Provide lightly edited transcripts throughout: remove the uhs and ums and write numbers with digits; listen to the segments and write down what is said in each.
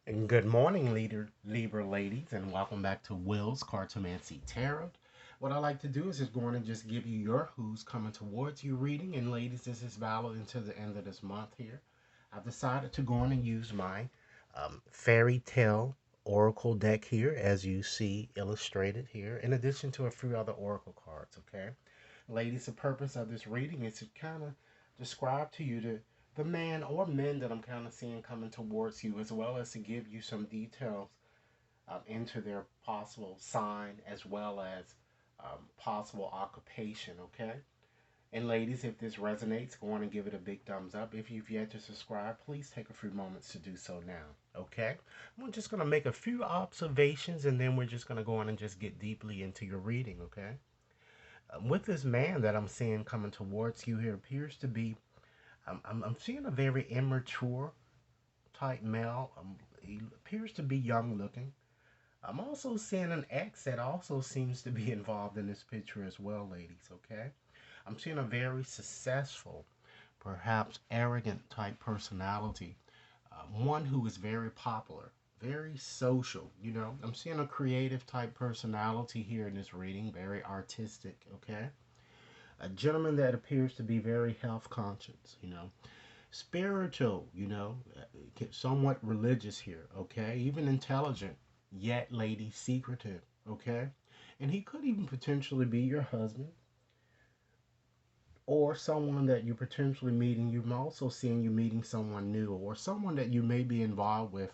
And good morning, Libra ladies, and welcome back to Will's Cartomancy Tarot. What I like to do is just go on and just give you your who's coming towards you reading. And ladies, this is valid until the end of this month here. I've decided to go on and use my fairy tale oracle deck here, as you see illustrated here, in addition to a few other oracle cards, okay? Ladies, the purpose of this reading is to kind of describe to you the man or men that I'm kind of seeing coming towards you, as well as to give you some details into their possible sign as well as possible occupation, okay? And ladies, if this resonates, go on and give it a big thumbs up. If you've yet to subscribe, please take a few moments to do so now, okay? I'm just going to make a few observations and then we're just going to go on and just get deeply into your reading, okay? With this man that I'm seeing coming towards you here appears to be, I'm seeing a very immature type male. He appears to be young looking. I'm also seeing an ex that also seems to be involved in this picture as well, ladies, okay? I'm seeing a very successful, perhaps arrogant type personality. One who is very popular, very social, I'm seeing a creative type personality here in this reading, very artistic, okay? A gentleman that appears to be very health conscious, spiritual, somewhat religious here, okay? Even intelligent, yet lady secretive, okay? And he could even potentially be your husband or someone that you're potentially meeting. You've also seen you meeting someone new or someone that you may be involved with,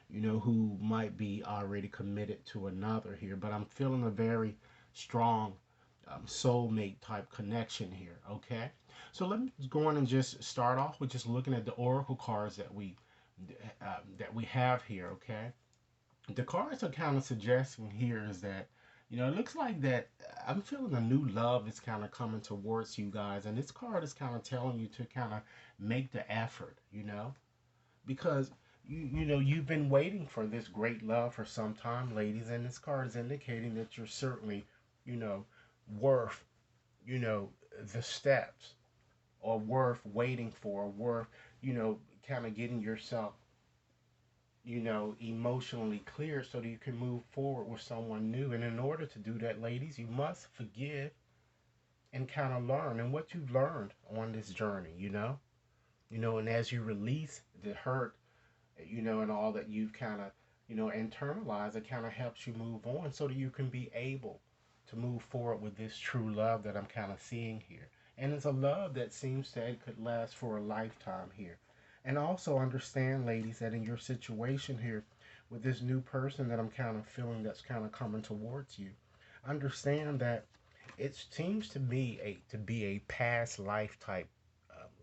who might be already committed to another here. But I'm feeling a very strong soulmate type connection here, okay? So let me go on and just start off with just looking at the oracle cards that we have here, okay? The cards are kind of suggesting here is that it looks like that I'm feeling a new love is kind of coming towards you guys, and this card is kind of telling you to kind of make the effort, because you've been waiting for this great love for some time, ladies, and this card is indicating that you're certainly, you know, worth, you know, the steps, or worth waiting for, or worth, kind of getting yourself, emotionally clear so that you can move forward with someone new. And in order to do that, ladies, you must forgive and kind of learn. And what you've learned on this journey, and as you release the hurt, and all that you've kind of, internalized, it kind of helps you move on so that you can be able to move forward with this true love that I'm kind of seeing here. And it's a love that seems that it could last for a lifetime here. And also understand, ladies, that in your situation here with this new person that I'm kind of feeling that's kind of coming towards you, understand that it seems to me to be a past life type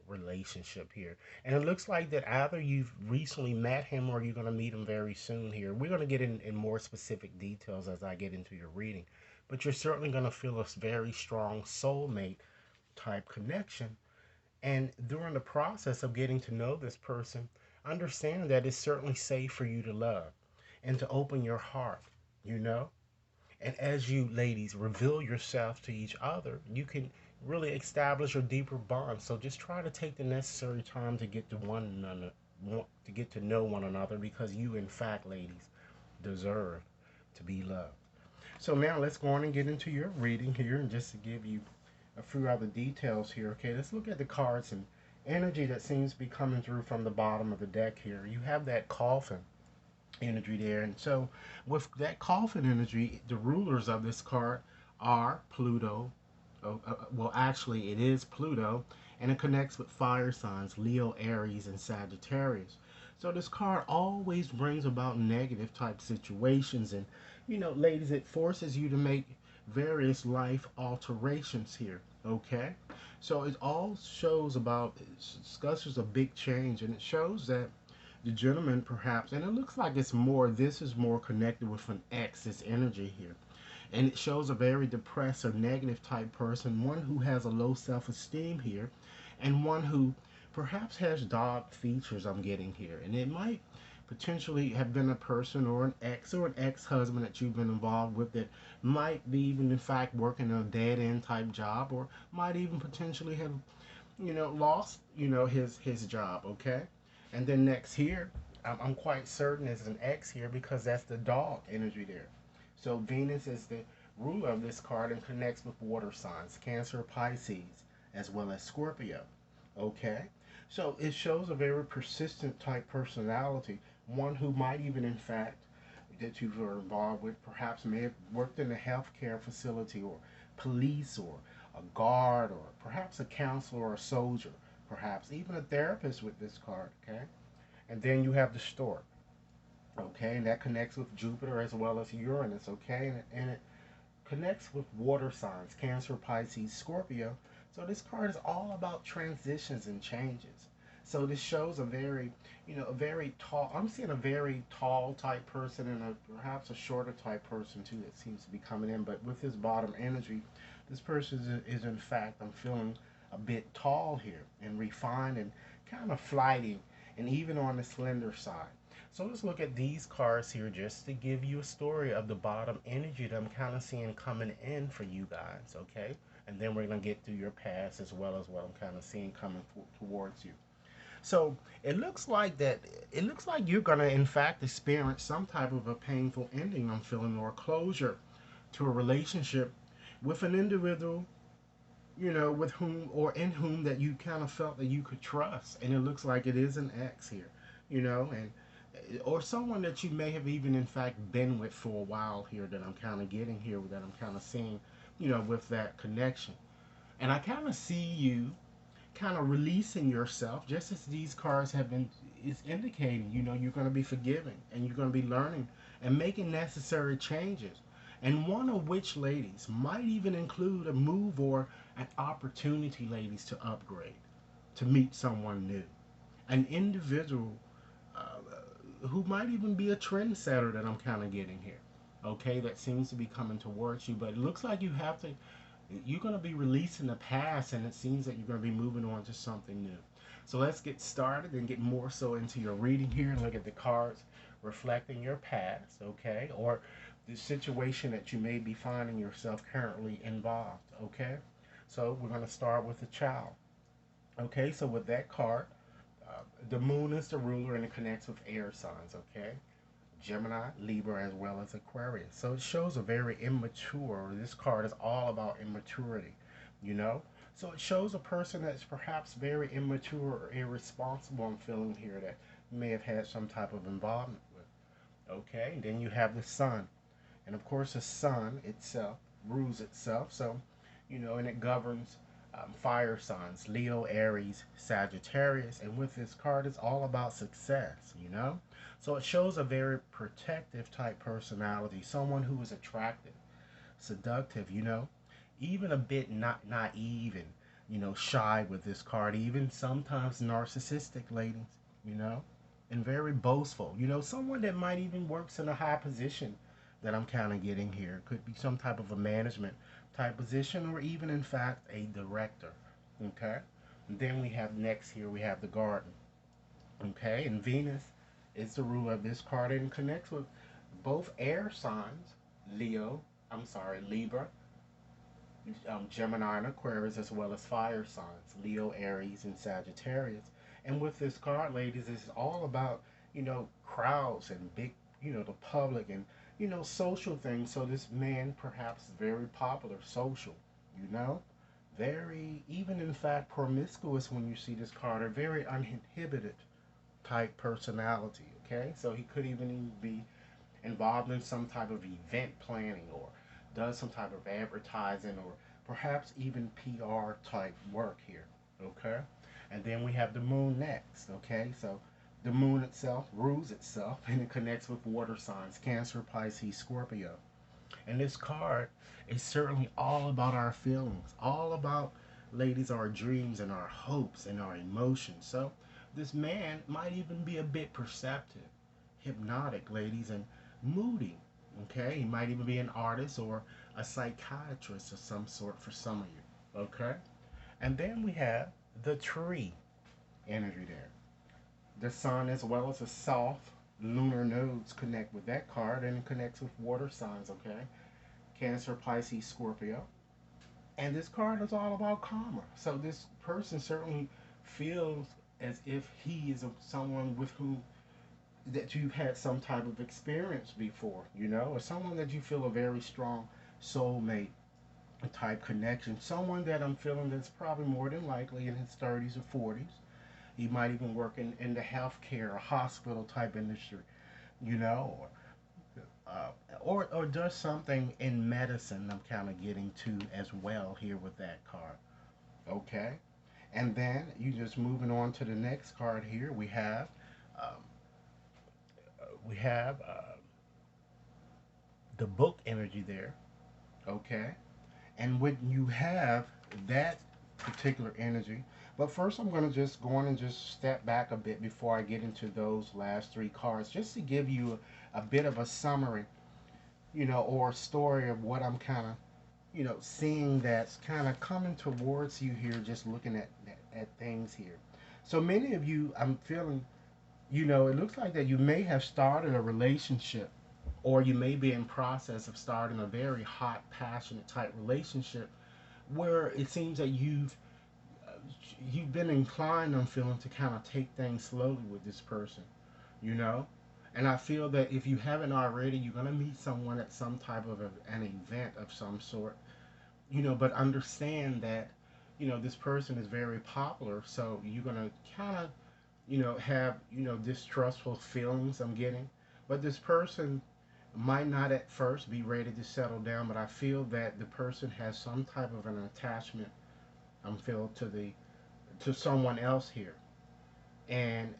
relationship here. And it looks like that either you've recently met him or you're going to meet him very soon here. We're going to get in more specific details as I get into your reading. But you're certainly going to feel a very strong soulmate type connection. And during the process of getting to know this person, understand that it's certainly safe for you to love and to open your heart, you know? And as you ladies reveal yourself to each other, you can really establish a deeper bond. So just try to take the necessary time to get to one another, to get to know one another, because you, in fact, ladies, deserve to be loved. So now let's go on and get into your reading here, and just to give you a few other details here. Okay, let's look at the cards and energy that seems to be coming through from the bottom of the deck here. You have that coffin energy there. And so, with that coffin energy, the rulers of this card are Pluto. Well, actually, it is Pluto, and it connects with fire signs Leo, Aries, and Sagittarius. So, this card always brings about negative type situations. And, ladies, it forces you to make various life alterations here. Okay? So, it all shows about, it discusses a big change, and it shows that the gentleman perhaps, and it looks like this is more connected with an ex, this energy here. And it shows a very depressed or negative type person, one who has a low self-esteem here, and one who perhaps has dark features I'm getting here. And it might potentially have been a person or an ex or an ex-husband that you've been involved with that might be even in fact working a dead-end type job, or might even potentially have lost his job, okay? And then next here, I'm quite certain it's an X here because that's the dog energy there. So Venus is the ruler of this card and connects with water signs, Cancer, Pisces, as well as Scorpio. Okay? So it shows a very persistent type personality, one who might even, in fact, that you were involved with, perhaps may have worked in a healthcare facility or police or a guard or perhaps a counselor or a soldier, perhaps even a therapist with this card, okay? And then you have the stork, okay? And that connects with Jupiter as well as Uranus, okay? And it connects with water signs, Cancer, Pisces, Scorpio. So this card is all about transitions and changes. So this shows a very, a very tall, I'm seeing a very tall type person and perhaps a shorter type person too that seems to be coming in. But with this bottom energy, this person is in fact, I'm feeling a bit tall here and refined and kind of flighty and even on the slender side. So let's look at these cards here just to give you a story of the bottom energy that I'm kind of seeing coming in for you guys, okay? And then we're going to get through your past as well as what I'm kind of seeing coming towards you. So it looks like you're going to in fact experience some type of a painful ending, I'm feeling, or closure to a relationship with an individual, with whom or in whom that you kind of felt that you could trust. And it looks like it is an ex here, and or someone that you may have even in fact been with for a while here that I'm kind of getting here, that I'm kind of seeing, with that connection. And I kind of see you kind of releasing yourself, just as these cards have been is indicating. You're going to be forgiving and you're going to be learning and making necessary changes. And one of which, ladies, might even include a move or an opportunity, ladies, to upgrade, to meet someone new, an individual who might even be a trendsetter that I'm kind of getting here. Okay, that seems to be coming towards you, but it looks like you're going to be releasing the past, and it seems that you're going to be moving on to something new. So let's get started and get more so into your reading here and look at the cards reflecting your past, okay, or the situation that you may be finding yourself currently involved, okay. So we're going to start with the child. Okay, so with that card, the moon is the ruler and it connects with air signs, okay? Gemini, Libra, as well as Aquarius. So it shows a very immature, this card is all about immaturity, you know? So it shows a person that's perhaps very immature or irresponsible, I'm feeling here, that may have had some type of involvement with. Okay, and then you have the sun. And of course, the sun itself rules itself. So, and it governs fire signs, Leo, Aries, Sagittarius. And with this card, it's all about success. So it shows a very protective type personality, someone who is attractive, seductive, even a bit not naive and, shy with this card, even sometimes narcissistic, ladies, you know, and very boastful. Someone that might even works in a high position that I'm kind of getting here. Could be some type of a management type position or even, in fact, a director. Okay? And then we have next here, we have the garden. Okay? And Venus is the ruler of this card and connects with both air signs, Libra, Gemini, and Aquarius, as well as fire signs, Leo, Aries, and Sagittarius. And with this card, ladies, it's all about, crowds and big, the public and, social things. So this man, perhaps very popular, social, you know, very, even in fact, promiscuous when you see this card, a very uninhibited type personality, okay? So he could even be involved in some type of event planning or does some type of advertising or perhaps even PR type work here, okay? And then we have the moon next, okay? So the moon itself rules itself and it connects with water signs, Cancer, Pisces, Scorpio. And this card is certainly all about our feelings, all about, ladies, our dreams and our hopes and our emotions. So this man might even be a bit perceptive, hypnotic, ladies, and moody. Okay, he might even be an artist or a psychiatrist of some sort for some of you. Okay, and then we have the tree energy there. The sun, as well as the soft lunar nodes, connect with that card, and it connects with water signs. Okay, Cancer, Pisces, Scorpio. And this card is all about karma. So this person certainly feels as if he is someone with whom that you've had some type of experience before, you know, or someone that you feel a very strong soulmate type connection. Someone that I'm feeling that's probably more than likely in his 30s or 40s. He might even work in the healthcare or hospital type industry, you know, or does something in medicine. I'm kind of getting to as well here with that card. Okay, and then you just moving on to the next card here. Um, we have the book energy there. Okay, and when you have that particular energy, but first I'm going to just go on and just step back a bit before I get into those last three cards, just to give you a bit of a summary, you know, or a story of what I'm kind of, you know, seeing that's kind of coming towards you here, just looking at things here. So many of you, I'm feeling, you know, it looks like that you may have started a relationship, or you may be in process of starting a very hot, passionate type relationship where it seems that uh, you've been inclined, I'm feeling, to kind of take things slowly with this person, you know. And I feel that if you haven't already, you're gonna meet someone at some type of an event of some sort, you know. But understand that, you know, this person is very popular, so you're gonna kind of, you know, have, you know, distrustful feelings I'm getting. But this person might not at first be ready to settle down, but I feel that the person has some type of an attachment, I'm feel, to someone else here. And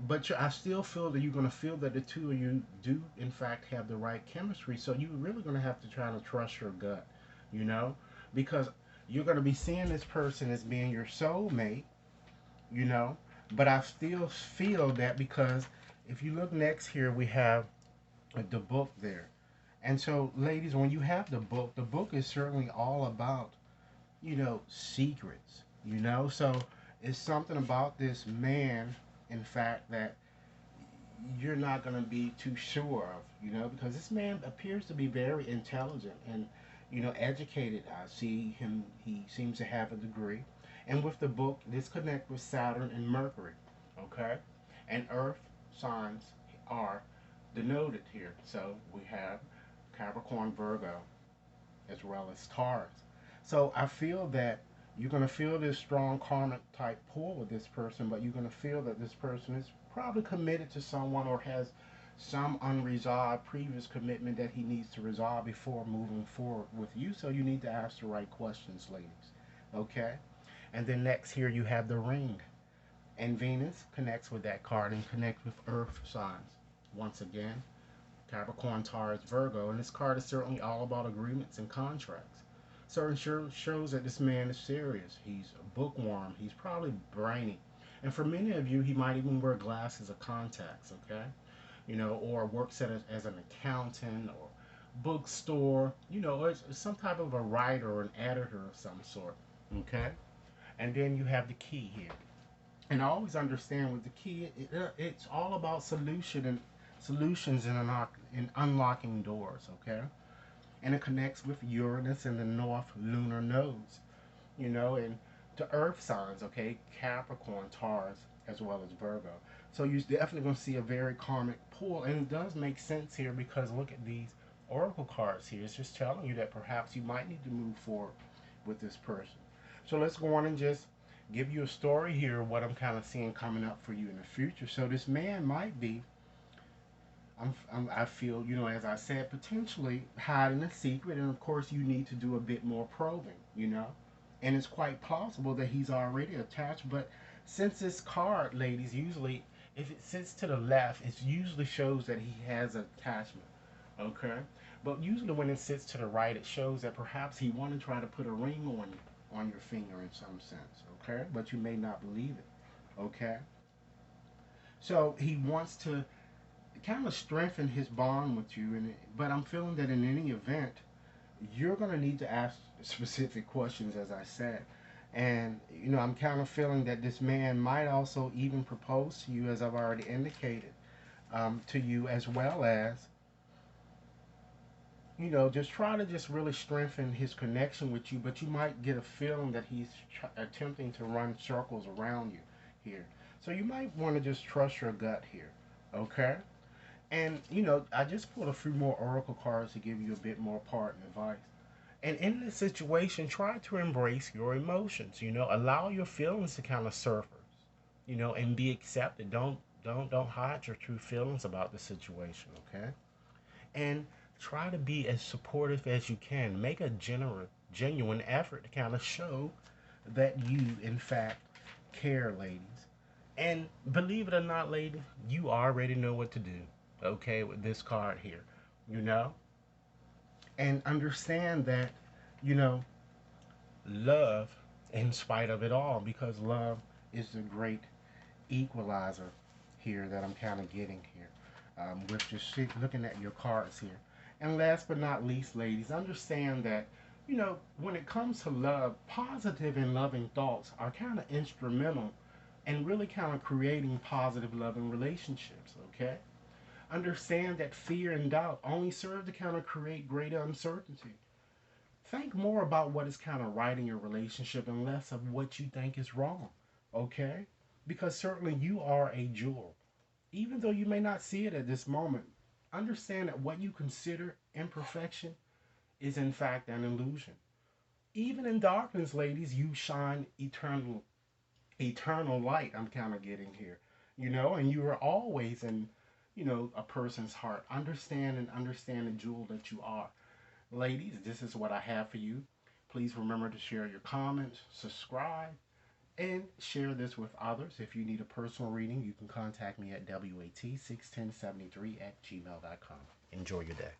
but I still feel that you're going to feel that the two of you do in fact have the right chemistry. So you're really going to have to try to trust your gut, you know, because you're going to be seeing this person as being your soulmate, you know. But I still feel that because if you look next here, we have the book there. And so, ladies, when you have the book is certainly all about, you know, secrets, you know. So it's something about this man, in fact, that you're not going to be too sure of, you know, because this man appears to be very intelligent and, you know, educated. I see him, he seems to have a degree. And with the book, this connect with Saturn and Mercury, okay? And Earth signs are denoted here. So we have Capricorn, Virgo, as well as Taurus. So I feel that you're going to feel this strong karmic type pull with this person, but you're going to feel that this person is probably committed to someone or has some unresolved previous commitment that he needs to resolve before moving forward with you. So you need to ask the right questions, ladies. Okay? And then next here you have the ring. And Venus connects with that card and connects with earth signs. Once again, Capricorn, Taurus, Virgo, and this card is certainly all about agreements and contracts. So it shows that this man is serious. He's a bookworm. He's probably brainy. And for many of you, he might even wear glasses or contacts, okay? You know, or works as an accountant or bookstore, you know, or some type of a writer or an editor of some sort, okay? And then you have the key here. And I always understand with the key, it's all about solutions in unlocking doors, okay? And it connects with Uranus and the North Lunar nodes, you know, and to Earth signs, okay? Capricorn, Taurus, as well as Virgo. So you're definitely going to see a very karmic pull, and it does make sense here because look at these oracle cards here. It's just telling you that perhaps you might need to move forward with this person. So let's go on and just give you a story here of what I'm kind of seeing coming up for you in the future. So this man might be, I feel, you know, as I said, potentially hiding a secret, and of course, you need to do a bit more probing, you know. And it's quite plausible that he's already attached, but since this card, ladies, usually if it sits to the left, it usually shows that he has an attachment, okay. But usually when it sits to the right, it shows that perhaps he want to try to put a ring on your finger in some sense, okay. But you may not believe it, okay. So he wants to kind of strengthen his bond with you. And but I'm feeling that in any event, you're going to need to ask specific questions, as I said. And you know, I'm kind of feeling that this man might also even propose to you, as I've already indicated, to you, as well as, you know, just try to just really strengthen his connection with you. But you might get a feeling that he's attempting to run circles around you here. So you might want to just trust your gut here. Okay? And, I just pulled a few more oracle cards to give you a bit more parting advice. And in this situation, try to embrace your emotions. Allow your feelings to kind of surface. And be accepted. Don't hide your true feelings about the situation. Okay, and try to be as supportive as you can. Make a genuine effort to kind of show that you, in fact, care, ladies. And believe it or not, ladies, you already know what to do. Okay, with this card here, you know, and understand that, you know, love in spite of it all, because love is the great equalizer here that I'm kind of getting here, with just looking at your cards here. And last but not least, ladies, understand that, when it comes to love, positive and loving thoughts are kind of instrumental in really kind of creating positive loving relationships, okay? Understand that fear and doubt only serve to kind of create greater uncertainty. Think more about what is kind of right in your relationship and less of what you think is wrong, okay? Because certainly you are a jewel. Even though you may not see it at this moment, understand that what you consider imperfection is in fact an illusion. Even in darkness, ladies, you shine eternal light. I'm kind of getting here, and you are always in, a person's heart. Understand the jewel that you are. Ladies, this is what I have for you. Please remember to share your comments, subscribe, and share this with others. If you need a personal reading, you can contact me at WAT61073 at gmail.com. Enjoy your day.